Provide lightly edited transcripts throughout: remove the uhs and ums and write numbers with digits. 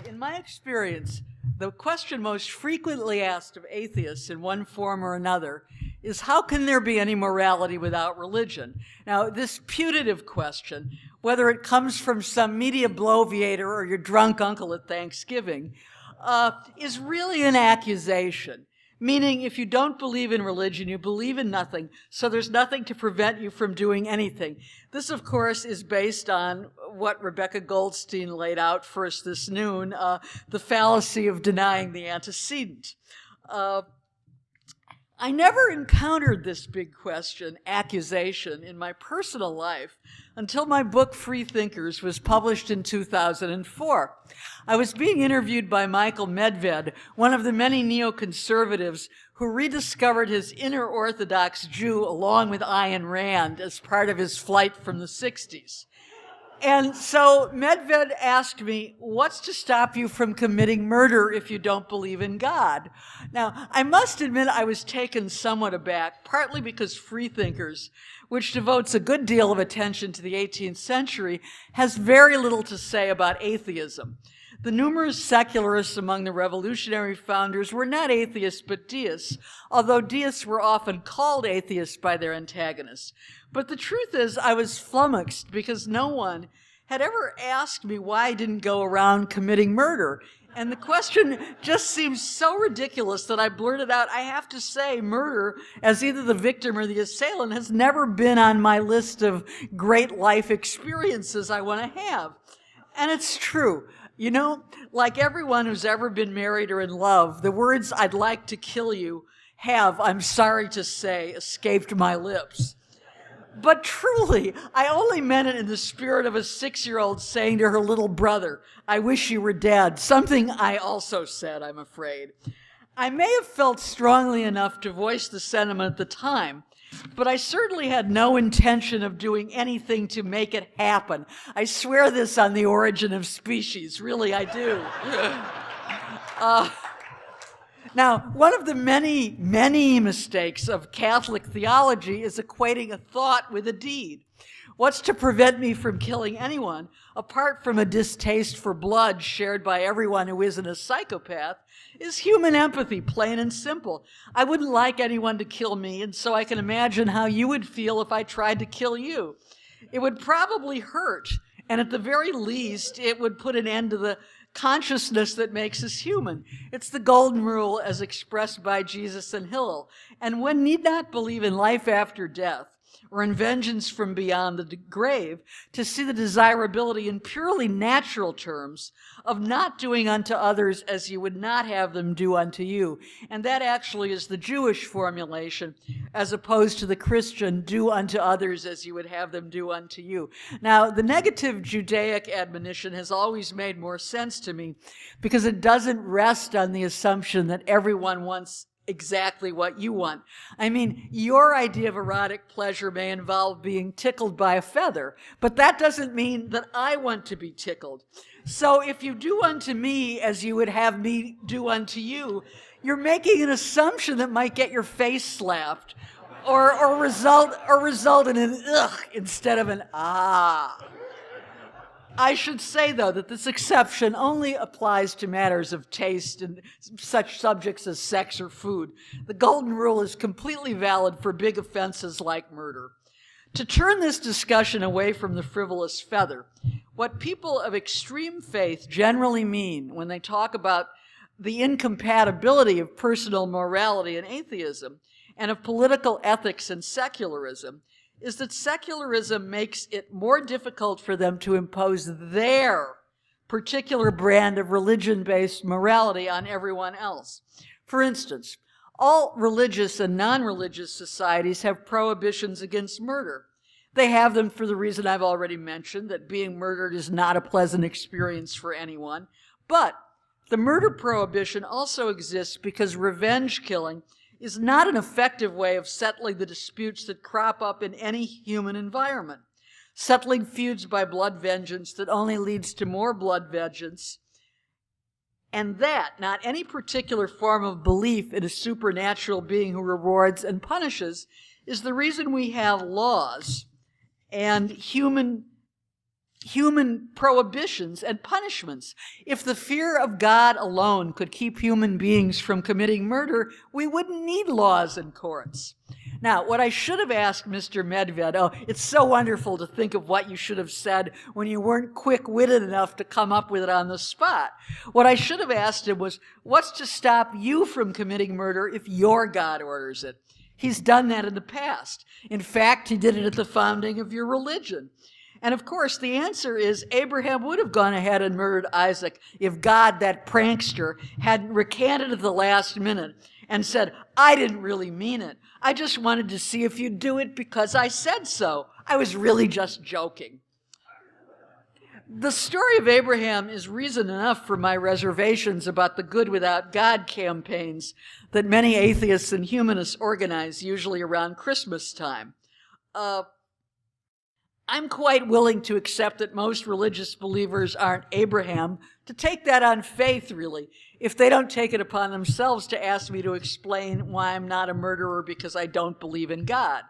In my experience, the question most frequently asked of atheists in one form or another is, how can there be any morality without religion? Now, this putative question, whether it comes from some media bloviator or your drunk uncle at Thanksgiving, is really an accusation. Meaning, if you don't believe in religion, you believe in nothing, so there's nothing to prevent you from doing anything. This, of course, is based on what Rebecca Goldstein laid out for us this noon, the fallacy of denying the antecedent. I never encountered this big question, accusation, in my personal life until my book, Free Thinkers, was published in 2004. I was being interviewed by Michael Medved, one of the many neoconservatives who rediscovered his inner Orthodox Jew along with Ayn Rand as part of his flight from the 60s. And so Medved asked me, what's to stop you from committing murder if you don't believe in God? Now, I must admit I was taken somewhat aback, partly because Freethinkers, which devotes a good deal of attention to the 18th century, has very little to say about atheism. The numerous secularists among the revolutionary founders were not atheists but deists, although deists were often called atheists by their antagonists. But the truth is, I was flummoxed because no one had ever asked me why I didn't go around committing murder. And the question just seems so ridiculous that I blurted out, I have to say, murder, as either the victim or the assailant, has never been on my list of great life experiences I want to have. And it's true. You know, like everyone who's ever been married or in love, the words, "I'd like to kill you," have, I'm sorry to say, escaped my lips. But truly, I only meant it in the spirit of a 6-year-old saying to her little brother, "I wish you were dead," something I also said, I'm afraid. I may have felt strongly enough to voice the sentiment at the time, but I certainly had no intention of doing anything to make it happen. I swear this on the origin of species, really I do. Now, one of the many, many mistakes of Catholic theology is equating a thought with a deed. What's to prevent me from killing anyone, apart from a distaste for blood shared by everyone who isn't a psychopath, is human empathy, plain and simple. I wouldn't like anyone to kill me, and so I can imagine how you would feel if I tried to kill you. It would probably hurt, and at the very least, it would put an end to the consciousness that makes us human. It's the golden rule as expressed by Jesus and Hillel. And one need not believe in life after death or in vengeance from beyond the grave to see the desirability in purely natural terms of not doing unto others as you would not have them do unto you. And that actually is the Jewish formulation as opposed to the Christian, do unto others as you would have them do unto you. Now, the negative Judaic admonition has always made more sense to me because it doesn't rest on the assumption that everyone wants exactly what you want. I mean, your idea of erotic pleasure may involve being tickled by a feather, but that doesn't mean that I want to be tickled. So if you do unto me as you would have me do unto you, you're making an assumption that might get your face slapped or result in an ugh instead of an ah. I should say, though, that this exception only applies to matters of taste and such subjects as sex or food. The golden rule is completely valid for big offenses like murder. To turn this discussion away from the frivolous feather, what people of extreme faith generally mean when they talk about the incompatibility of personal morality and atheism, and of political ethics and secularism, is that secularism makes it more difficult for them to impose their particular brand of religion-based morality on everyone else. For instance, all religious and non-religious societies have prohibitions against murder. They have them for the reason I've already mentioned, that being murdered is not a pleasant experience for anyone. But the murder prohibition also exists because revenge killing is not an effective way of settling the disputes that crop up in any human environment. Settling feuds by blood vengeance that only leads to more blood vengeance, and that, not any particular form of belief in a supernatural being who rewards and punishes, is the reason we have laws and human human prohibitions and punishments. If the fear of God alone could keep human beings from committing murder, we wouldn't need laws and courts. Now, what I should have asked Mr. Medved, it's so wonderful to think of what you should have said when you weren't quick-witted enough to come up with it on the spot. What I should have asked him was, what's to stop you from committing murder if your God orders it? He's done that in the past. In fact, he did it at the founding of your religion. And of course, the answer is Abraham would have gone ahead and murdered Isaac if God, that prankster, hadn't recanted at the last minute and said, I didn't really mean it. I just wanted to see if you'd do it because I said so. I was really just joking. The story of Abraham is reason enough for my reservations about the good without God campaigns that many atheists and humanists organize, usually around Christmas time. I'm quite willing to accept that most religious believers aren't Abraham, to take that on faith, really, if they don't take it upon themselves to ask me to explain why I'm not a murderer because I don't believe in God.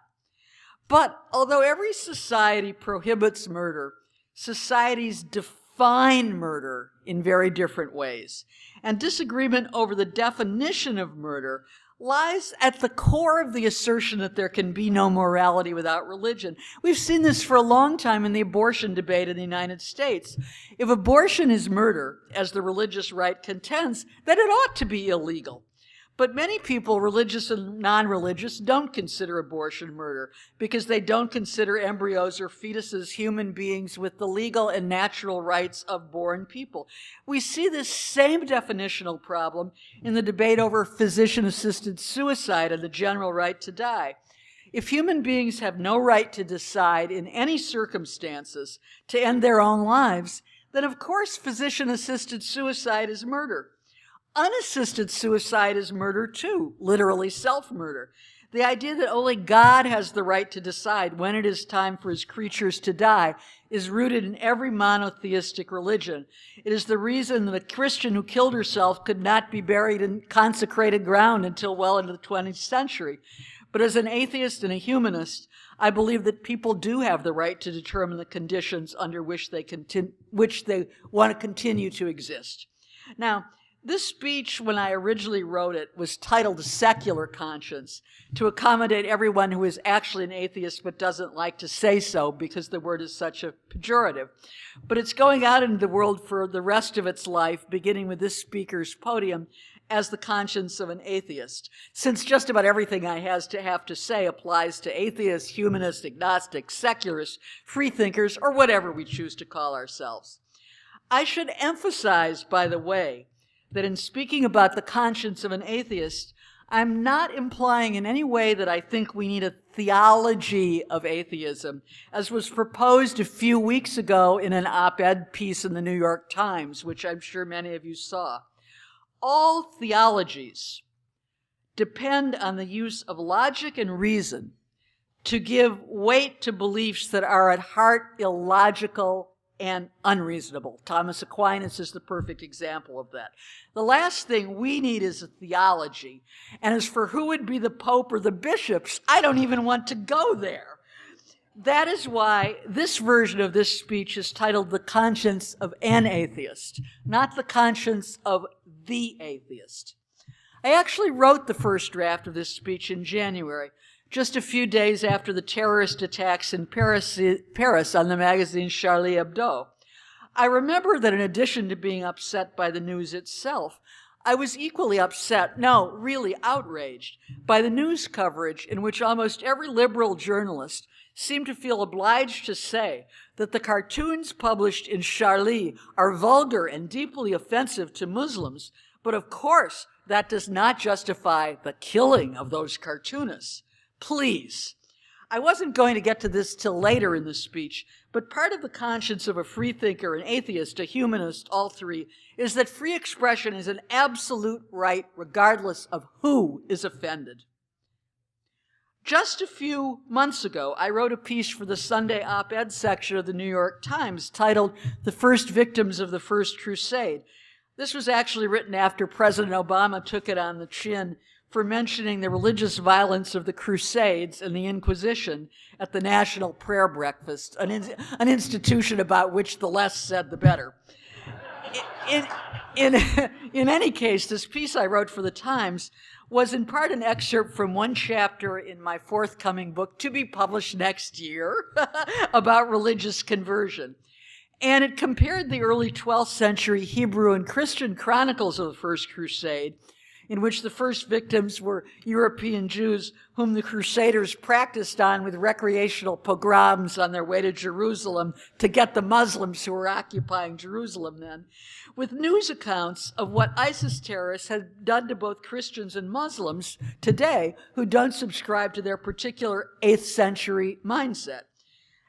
But although every society prohibits murder, societies define murder in very different ways, and disagreement over the definition of murder lies at the core of the assertion that there can be no morality without religion. We've seen this for a long time in the abortion debate in the United States. If abortion is murder, as the religious right contends, then it ought to be illegal. But many people, religious and non-religious, don't consider abortion murder because they don't consider embryos or fetuses human beings with the legal and natural rights of born people. We see this same definitional problem in the debate over physician-assisted suicide and the general right to die. If human beings have no right to decide in any circumstances to end their own lives, then of course physician-assisted suicide is murder. Unassisted suicide is murder too, literally self-murder. The idea that only God has the right to decide when it is time for his creatures to die is rooted in every monotheistic religion. It is the reason that a Christian who killed herself could not be buried in consecrated ground until well into the 20th century. But as an atheist and a humanist, I believe that people do have the right to determine the conditions under which they want to continue to exist. Now, this speech, when I originally wrote it, was titled Secular Conscience, to accommodate everyone who is actually an atheist but doesn't like to say so because the word is such a pejorative. But it's going out into the world for the rest of its life, beginning with this speaker's podium, as the conscience of an atheist, since just about everything I have to say applies to atheists, humanists, agnostics, secularists, freethinkers, or whatever we choose to call ourselves. I should emphasize, by the way, that in speaking about the conscience of an atheist, I'm not implying in any way that I think we need a theology of atheism, as was proposed a few weeks ago in an op-ed piece in the New York Times, which I'm sure many of you saw. All theologies depend on the use of logic and reason to give weight to beliefs that are at heart illogical and unreasonable. Thomas Aquinas is the perfect example of that. The last thing we need is a theology. And as for who would be the Pope or the bishops, I don't even want to go there. That is why this version of this speech is titled The Conscience of an Atheist, not The Conscience of the Atheist. I actually wrote the first draft of this speech in January, just a few days after the terrorist attacks in Paris on the magazine Charlie Hebdo. I remember that in addition to being upset by the news itself, I was equally upset, no, really outraged, by the news coverage in which almost every liberal journalist seemed to feel obliged to say that the cartoons published in Charlie are vulgar and deeply offensive to Muslims, but of course that does not justify the killing of those cartoonists. Please. I wasn't going to get to this till later in the speech, but part of the conscience of a freethinker, an atheist, a humanist, all three, is that free expression is an absolute right regardless of who is offended. Just a few months ago, I wrote a piece for the Sunday op-ed section of the New York Times titled The First Victims of the First Crusade. This was actually written after President Obama took it on the chin for mentioning the religious violence of the Crusades and the Inquisition at the National Prayer Breakfast, an institution about which the less said, the better. In any case, this piece I wrote for the Times was in part an excerpt from one chapter in my forthcoming book, to be published next year, about religious conversion. And it compared the early 12th century Hebrew and Christian chronicles of the First Crusade, in which the first victims were European Jews whom the Crusaders practiced on with recreational pogroms on their way to Jerusalem to get the Muslims who were occupying Jerusalem then, with news accounts of what ISIS terrorists had done to both Christians and Muslims today who don't subscribe to their particular 8th century mindset.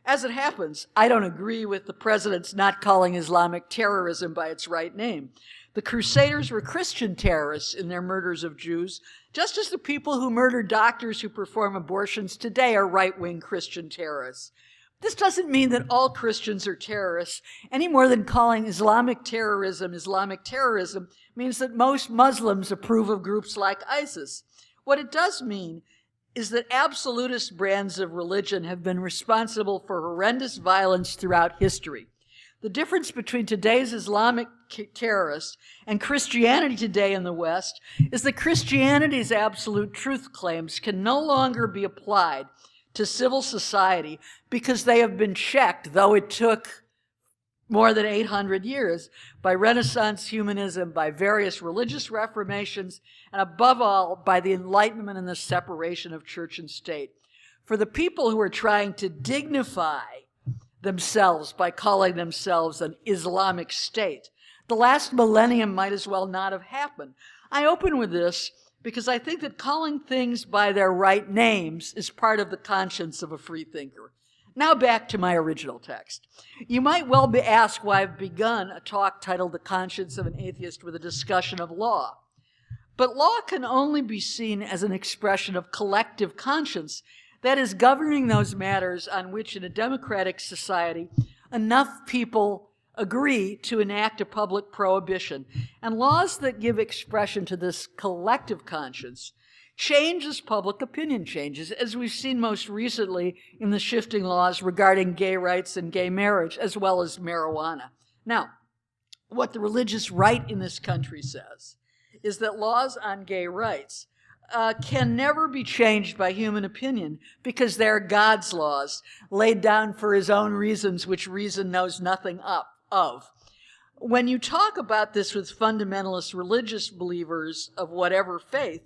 As it happens, I don't agree with the president's not calling Islamic terrorism by its right name. The Crusaders were Christian terrorists in their murders of Jews, just as the people who murder doctors who perform abortions today are right-wing Christian terrorists. This doesn't mean that all Christians are terrorists, any more than calling Islamic terrorism means that most Muslims approve of groups like ISIS. What it does mean is that absolutist brands of religion have been responsible for horrendous violence throughout history. The difference between today's Islamic terrorists and Christianity today in the West is that Christianity's absolute truth claims can no longer be applied to civil society because they have been checked, though it took more than 800 years, by Renaissance humanism, by various religious reformations, and above all, by the Enlightenment and the separation of church and state. For the people who are trying to dignify themselves by calling themselves an Islamic state, the last millennium might as well not have happened. I open with this because I think that calling things by their right names is part of the conscience of a free thinker. Now back to my original text. You might well be asked why I've begun a talk titled The Conscience of an Atheist with a discussion of law. But law can only be seen as an expression of collective conscience, that is, governing those matters on which in a democratic society enough people agree to enact a public prohibition. And laws that give expression to this collective conscience change as public opinion changes, as we've seen most recently in the shifting laws regarding gay rights and gay marriage, as well as marijuana. Now, what the religious right in this country says is that laws on gay rights can never be changed by human opinion because they're God's laws, laid down for his own reasons, which reason knows nothing of. When you talk about this with fundamentalist religious believers of whatever faith,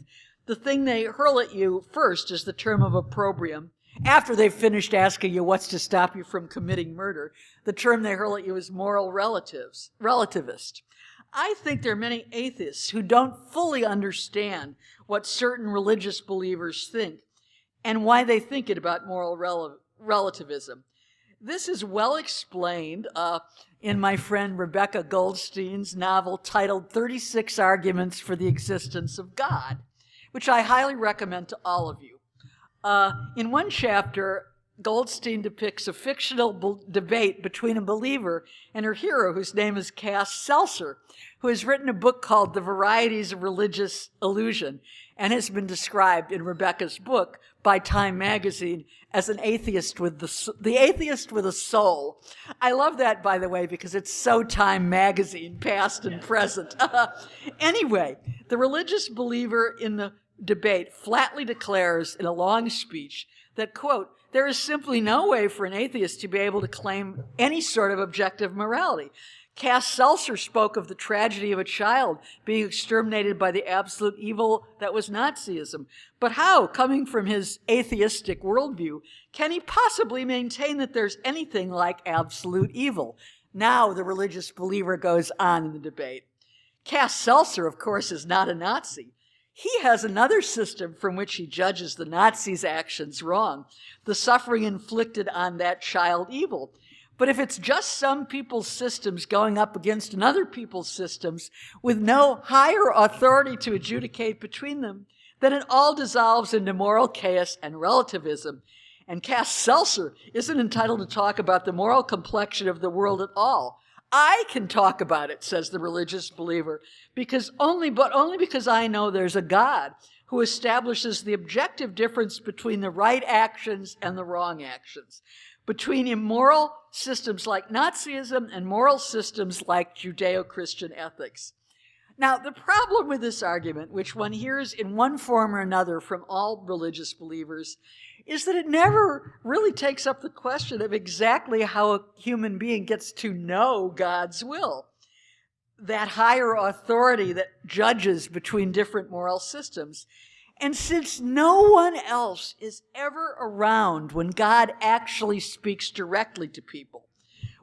the thing they hurl at you first is the term of opprobrium. After they've finished asking you what's to stop you from committing murder, the term they hurl at you is moral relativist. I think there are many atheists who don't fully understand what certain religious believers think and why they think it about moral relativism. This is well explained in my friend Rebecca Goldstein's novel titled 36 Arguments for the Existence of God, which I highly recommend to all of you. In one chapter, Goldstein depicts a fictional debate between a believer and her hero, whose name is Cass Seltzer, who has written a book called The Varieties of Religious Illusion and has been described in Rebecca's book by Time magazine as an atheist with the atheist with a soul. I love that, by the way, because it's so Time magazine, past and present. Anyway, the religious believer in the debate flatly declares in a long speech that, quote, there is simply no way for an atheist to be able to claim any sort of objective morality. Cass Seltzer spoke of the tragedy of a child being exterminated by the absolute evil that was Nazism. But how, coming from his atheistic worldview, can he possibly maintain that there's anything like absolute evil? Now the religious believer goes on in the debate. Cass Seltzer, of course, is not a Nazi. He has another system from which he judges the Nazis' actions wrong, the suffering inflicted on that child evil. But if it's just some people's systems going up against another people's systems with no higher authority to adjudicate between them, then it all dissolves into moral chaos and relativism. And Cass Seltzer isn't entitled to talk about the moral complexion of the world at all. I can talk about it, says the religious believer, because only because I know there's a God. who establishes the objective difference between the right actions and the wrong actions, between immoral systems like Nazism and moral systems like Judeo-Christian ethics. Now, the problem with this argument, which one hears in one form or another from all religious believers, is that it never really takes up the question of exactly how a human being gets to know God's will, that higher authority that judges between different moral systems. And since no one else is ever around when God actually speaks directly to people,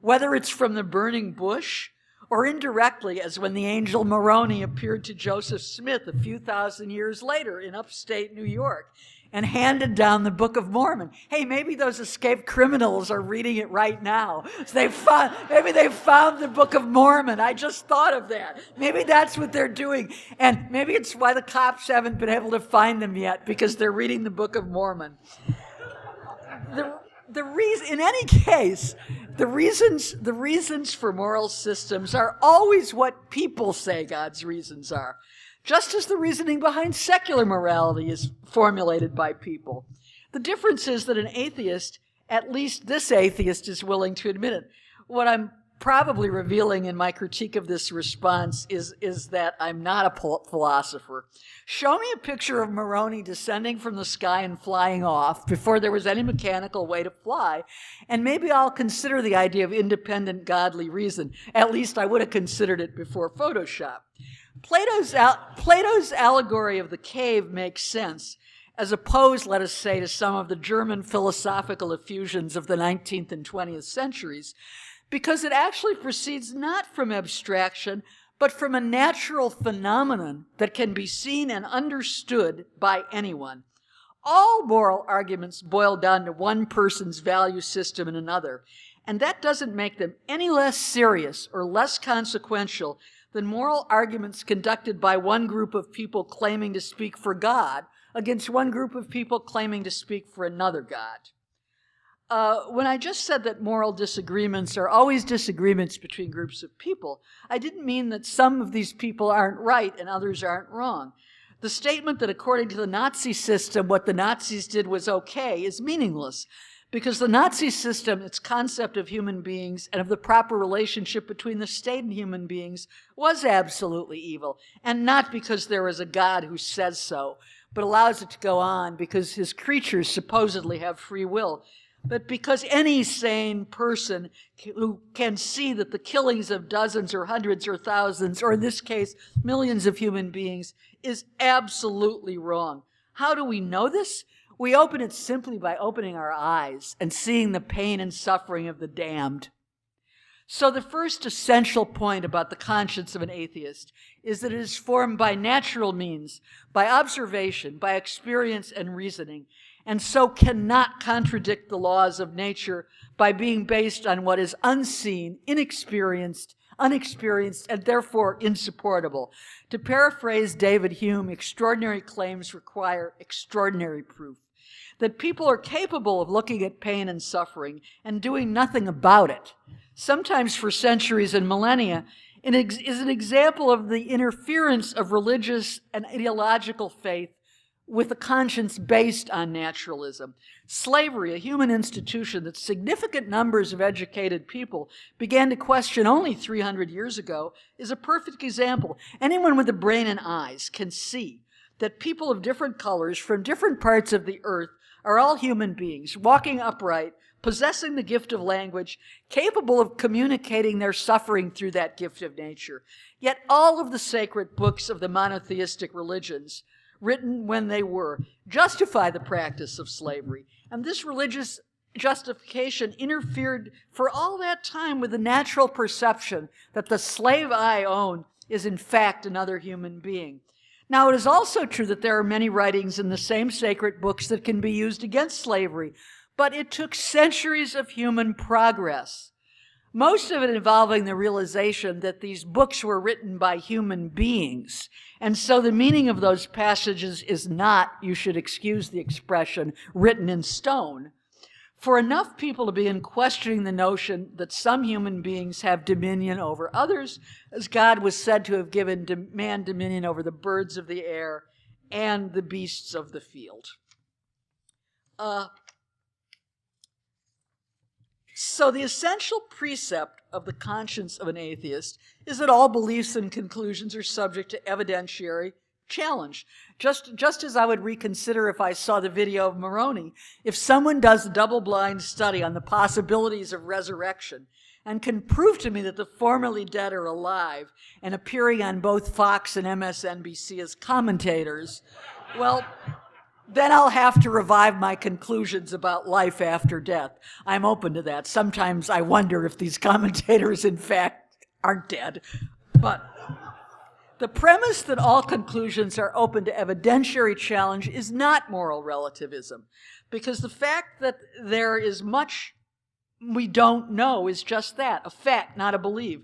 whether it's from the burning bush or indirectly, as when the angel Moroni appeared to Joseph Smith a few thousand years later in upstate New York and handed down the Book of Mormon. Hey, maybe those escaped criminals are reading it right now. So maybe they found the Book of Mormon. I just thought of that. Maybe that's what they're doing. And maybe it's why the cops haven't been able to find them yet, because they're reading the Book of Mormon. The reason, in any case, the reasons for moral systems are always what people say God's reasons are, just as the reasoning behind secular morality is formulated by people. The difference is that an atheist, at least this atheist, is willing to admit it. What I'm probably revealing in my critique of this response is that I'm not a philosopher. Show me a picture of Moroni descending from the sky and flying off before there was any mechanical way to fly, and maybe I'll consider the idea of independent godly reason. At least I would have considered it before Photoshop. Plato's allegory of the cave makes sense, as opposed, let us say, to some of the German philosophical effusions of the 19th and 20th centuries, because it actually proceeds not from abstraction, but from a natural phenomenon that can be seen and understood by anyone. All moral arguments boil down to one person's value system and another, and that doesn't make them any less serious or less consequential than moral arguments conducted by one group of people claiming to speak for God against one group of people claiming to speak for another God. When I just said that moral disagreements are always disagreements between groups of people, I didn't mean that some of these people aren't right and others aren't wrong. The statement that according to the Nazi system, what the Nazis did was okay is meaningless, because the Nazi system, its concept of human beings and of the proper relationship between the state and human beings, was absolutely evil, and not because there is a God who says so, but allows it to go on because his creatures supposedly have free will, but because any sane person who can see that the killings of dozens or hundreds or thousands, or in this case, millions of human beings, is absolutely wrong. How do we know this? We open it simply by opening our eyes and seeing the pain and suffering of the damned. So the first essential point about the conscience of an atheist is that it is formed by natural means, by observation, by experience and reasoning, and so cannot contradict the laws of nature by being based on what is unseen, inexperienced, and therefore insupportable. To paraphrase David Hume, extraordinary claims require extraordinary proof. That people are capable of looking at pain and suffering and doing nothing about it, sometimes for centuries and millennia, is an example of the interference of religious and ideological faith with a conscience based on naturalism. Slavery, a human institution that significant numbers of educated people began to question only 300 years ago, is a perfect example. Anyone with a brain and eyes can see that people of different colors from different parts of the earth are all human beings, walking upright, possessing the gift of language, capable of communicating their suffering through that gift of nature. Yet all of the sacred books of the monotheistic religions, written when they were, justify the practice of slavery. And this religious justification interfered for all that time with the natural perception that the slave I own is in fact another human being. Now, it is also true that there are many writings in the same sacred books that can be used against slavery, but it took centuries of human progress, most of it involving the realization that these books were written by human beings. And so the meaning of those passages is not, you should excuse the expression, written in stone. For enough people to begin questioning the notion that some human beings have dominion over others, as God was said to have given man dominion over the birds of the air and the beasts of the field. So the essential precept of the conscience of an atheist is that all beliefs and conclusions are subject to evidentiary challenge. Just as I would reconsider if I saw the video of Moroni, if someone does a double-blind study on the possibilities of resurrection and can prove to me that the formerly dead are alive and appearing on both Fox and MSNBC as commentators, well, then I'll have to revive my conclusions about life after death. I'm open to that. Sometimes I wonder if these commentators, in fact, aren't dead. But the premise that all conclusions are open to evidentiary challenge is not moral relativism, because the fact that there is much we don't know is just that, a fact, not a belief.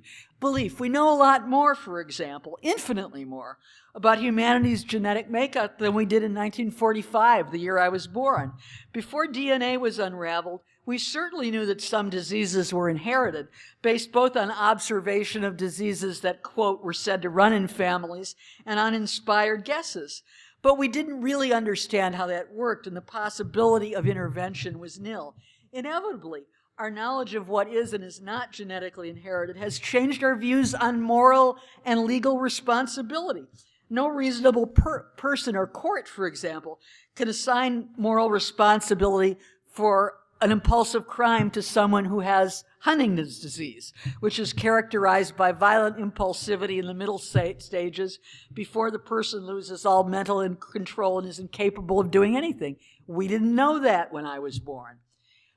We know a lot more, for example, infinitely more, about humanity's genetic makeup than we did in 1945, the year I was born. Before DNA was unraveled, we certainly knew that some diseases were inherited, based both on observation of diseases that, quote, were said to run in families and on inspired guesses. But we didn't really understand how that worked, and the possibility of intervention was nil. Inevitably, our knowledge of what is and is not genetically inherited has changed our views on moral and legal responsibility. No reasonable person or court, for example, can assign moral responsibility for an impulsive crime to someone who has Huntington's disease, which is characterized by violent impulsivity in the middle stages before the person loses all mental control and is incapable of doing anything. We didn't know that when I was born.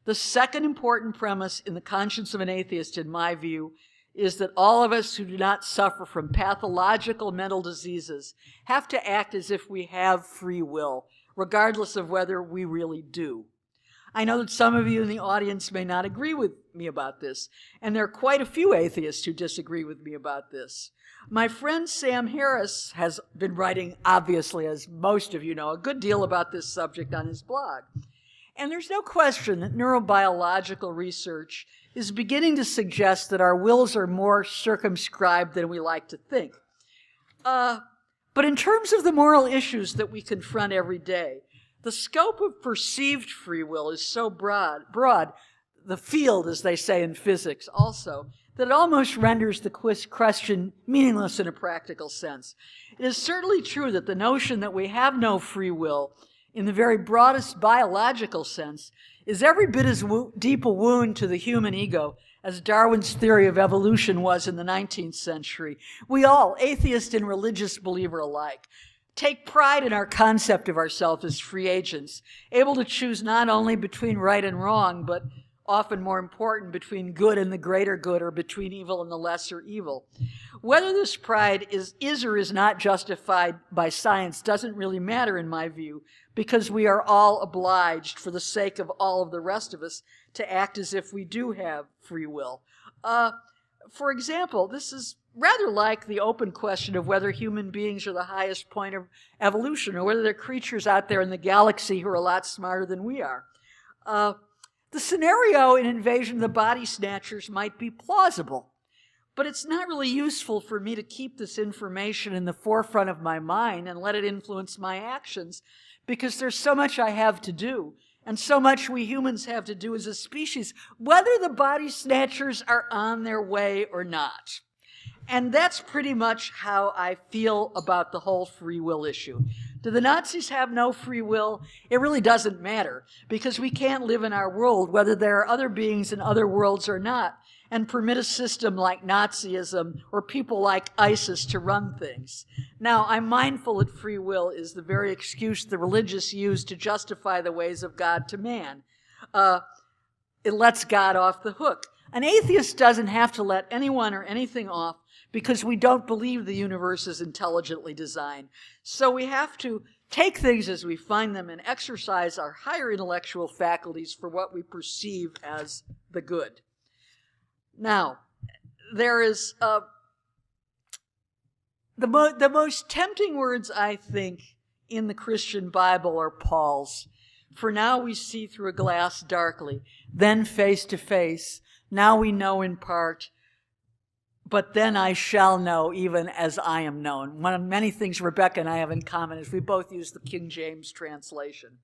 The second important premise in the conscience of an atheist, in my view, is that all of us who do not suffer from pathological mental diseases have to act as if we have free will, regardless of whether we really do. I know that some of you in the audience may not agree with me about this, and there are quite a few atheists who disagree with me about this. My friend Sam Harris has been writing, obviously, as most of you know, a good deal about this subject on his blog. And there's no question that neurobiological research is beginning to suggest that our wills are more circumscribed than we like to think. But in terms of the moral issues that we confront every day, the scope of perceived free will is so broad, the field, as they say in physics also, that it almost renders the question meaningless in a practical sense. It is certainly true that the notion that we have no free will, in the very broadest biological sense, is every bit as deep a wound to the human ego as Darwin's theory of evolution was in the 19th century. We all, atheist and religious believer alike, take pride in our concept of ourselves as free agents, able to choose not only between right and wrong, but often more important, between good and the greater good, or between evil and the lesser evil. Whether this pride is or is not justified by science doesn't really matter in my view, because we are all obliged, for the sake of all of the rest of us, to act as if we do have free will. For example, this is rather like the open question of whether human beings are the highest point of evolution, or whether there are creatures out there in the galaxy who are a lot smarter than we are. The scenario in Invasion of the Body Snatchers might be plausible, but it's not really useful for me to keep this information in the forefront of my mind and let it influence my actions, because there's so much I have to do, and so much we humans have to do as a species, whether the body snatchers are on their way or not. And that's pretty much how I feel about the whole free will issue. Do the Nazis have no free will? It really doesn't matter, because we can't live in our world, whether there are other beings in other worlds or not, and permit a system like Nazism or people like ISIS to run things. Now, I'm mindful that free will is the very excuse the religious use to justify the ways of God to man. It lets God off the hook. An atheist doesn't have to let anyone or anything off, because we don't believe the universe is intelligently designed. So we have to take things as we find them and exercise our higher intellectual faculties for what we perceive as the good. Now, there is the most tempting words, I think, in the Christian Bible are Paul's. For now we see through a glass darkly, then face to face. Now we know in part, but then I shall know even as I am known. One of many things Rebecca and I have in common is we both use the King James translation.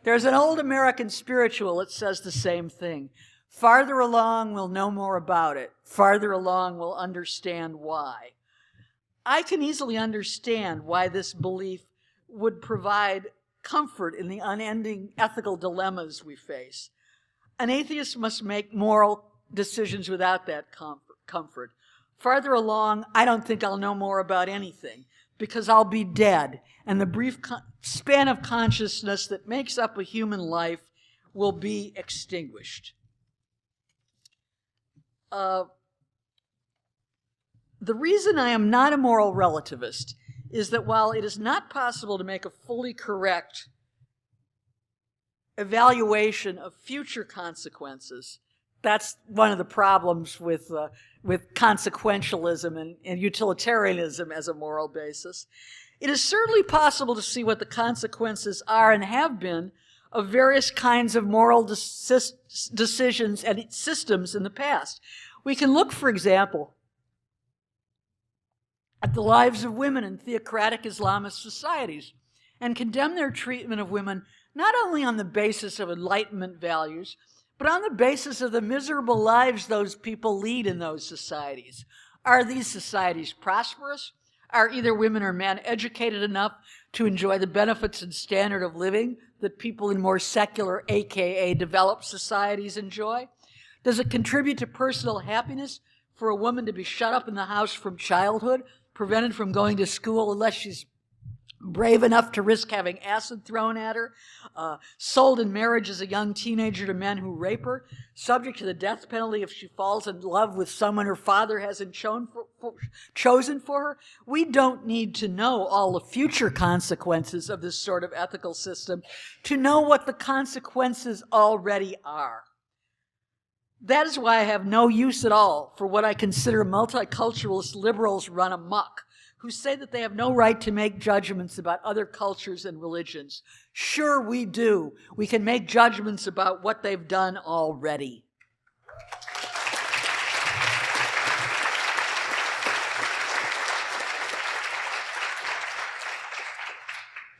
There's an old American spiritual that says the same thing. Farther along, we'll know more about it. Farther along, we'll understand why. I can easily understand why this belief would provide comfort in the unending ethical dilemmas we face. An atheist must make moral decisions without that comfort. Farther along, I don't think I'll know more about anything because I'll be dead, and the brief span of consciousness that makes up a human life will be extinguished. The reason I am not a moral relativist is that while it is not possible to make a fully correct evaluation of future consequences, that's one of the problems with consequentialism and utilitarianism as a moral basis. It is certainly possible to see what the consequences are and have been of various kinds of moral decisions and systems in the past. We can look, for example, at the lives of women in theocratic Islamist societies and condemn their treatment of women not only on the basis of Enlightenment values, but on the basis of the miserable lives those people lead in those societies. Are these societies prosperous? Are either women or men educated enough to enjoy the benefits and standard of living that people in more secular, aka developed societies enjoy? Does it contribute to personal happiness for a woman to be shut up in the house from childhood, prevented from going to school unless she's brave enough to risk having acid thrown at her, sold in marriage as a young teenager to men who rape her, subject to the death penalty if she falls in love with someone her father hasn't chosen for her? We don't need to know all the future consequences of this sort of ethical system to know what the consequences already are. That is why I have no use at all for what I consider multiculturalist liberals run amok, who say that they have no right to make judgments about other cultures and religions. Sure, we do. We can make judgments about what they've done already.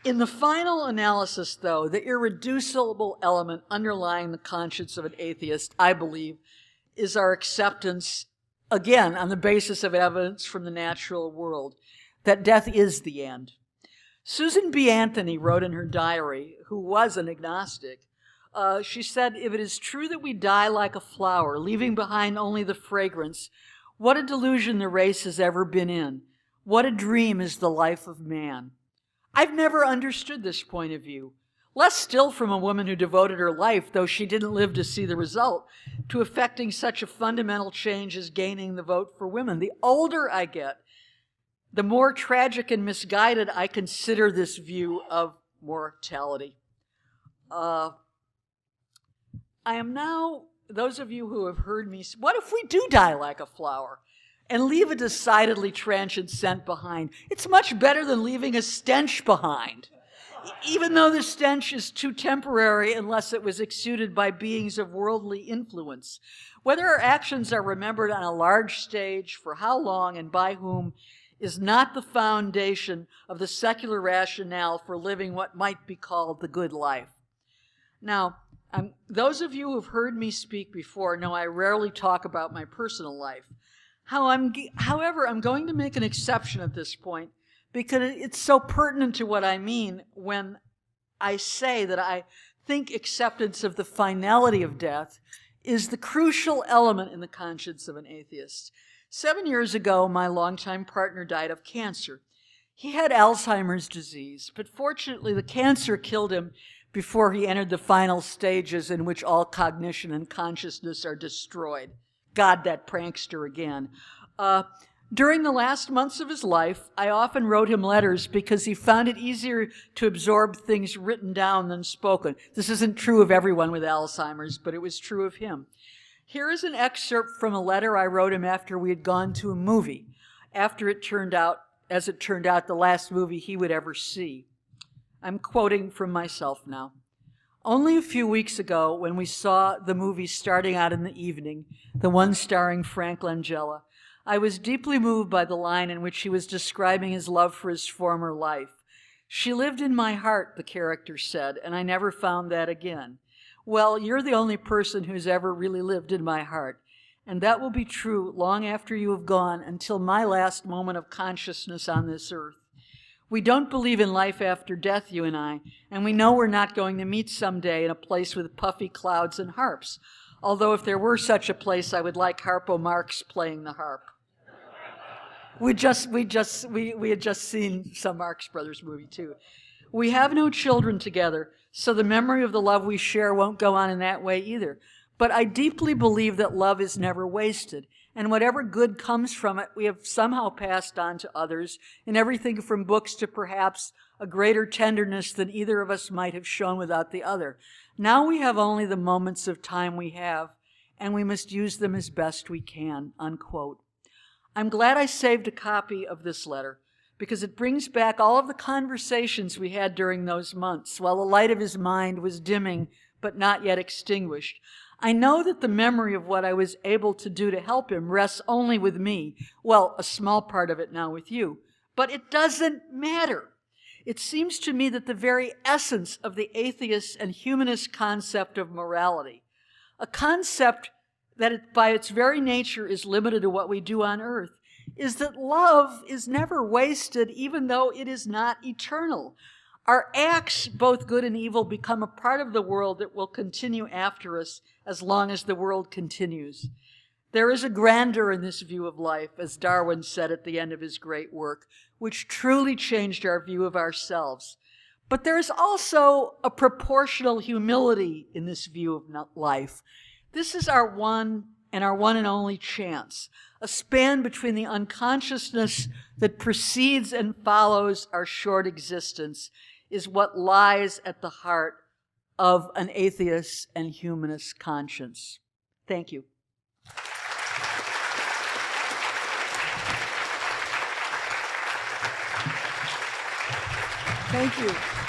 In the final analysis, though, the irreducible element underlying the conscience of an atheist, I believe, is our acceptance, again, on the basis of evidence from the natural world, that death is the end. Susan B. Anthony wrote in her diary, who was an agnostic, she said, "If it is true that we die like a flower, leaving behind only the fragrance, what a delusion the race has ever been in. What a dream is the life of man." I've never understood this point of view, less still from a woman who devoted her life, though she didn't live to see the result, to effecting such a fundamental change as gaining the vote for women. The older I get, the more tragic and misguided I consider this view of mortality. I am now, those of you who have heard me, what if we do die like a flower and leave a decidedly transient scent behind? It's much better than leaving a stench behind, even though the stench is too temporary unless it was exuded by beings of worldly influence. Whether our actions are remembered on a large stage, for how long and by whom, is not the foundation of the secular rationale for living what might be called the good life. Now, those of you who have heard me speak before know I rarely talk about my personal life. However, I'm going to make an exception at this point because it's so pertinent to what I mean when I say that I think acceptance of the finality of death is the crucial element in the conscience of an atheist. 7 years ago, my longtime partner died of cancer. He had Alzheimer's disease, but fortunately the cancer killed him before he entered the final stages in which all cognition and consciousness are destroyed. God, that prankster again. During the last months of his life, I often wrote him letters because he found it easier to absorb things written down than spoken. This isn't true of everyone with Alzheimer's, but it was true of him. Here is an excerpt from a letter I wrote him after we had gone to a movie, after it turned out, as it turned out, the last movie he would ever see. I'm quoting from myself now. "Only a few weeks ago, when we saw the movie starting out in the evening, the one starring Frank Langella, I was deeply moved by the line in which he was describing his love for his former life. She lived in my heart, the character said, and I never found that again. Well, you're the only person who's ever really lived in my heart, and that will be true long after you have gone, until my last moment of consciousness on this earth. We don't believe in life after death, you and I, and we know we're not going to meet someday in a place with puffy clouds and harps, although if there were such a place, I would like Harpo Marx playing the harp. We had just seen some Marx Brothers movie, too. We have no children together, so the memory of the love we share won't go on in that way either. But I deeply believe that love is never wasted, and whatever good comes from it, we have somehow passed on to others, in everything from books to perhaps a greater tenderness than either of us might have shown without the other. Now we have only the moments of time we have, and we must use them as best we can, unquote. I'm glad I saved a copy of this letter, because it brings back all of the conversations we had during those months, while the light of his mind was dimming but not yet extinguished. I know that the memory of what I was able to do to help him rests only with me, well, a small part of it now with you, but it doesn't matter. It seems to me that the very essence of the atheist and humanist concept of morality, a concept that by its very nature is limited to what we do on earth, is that love is never wasted, even though it is not eternal. Our acts, both good and evil, become a part of the world that will continue after us as long as the world continues. There is a grandeur in this view of life, as Darwin said at the end of his great work, which truly changed our view of ourselves. But there is also a proportional humility in this view of life. This is our one and only chance, a span between the unconsciousness that precedes and follows our short existence is what lies at the heart of an atheist and humanist conscience. Thank you. Thank you.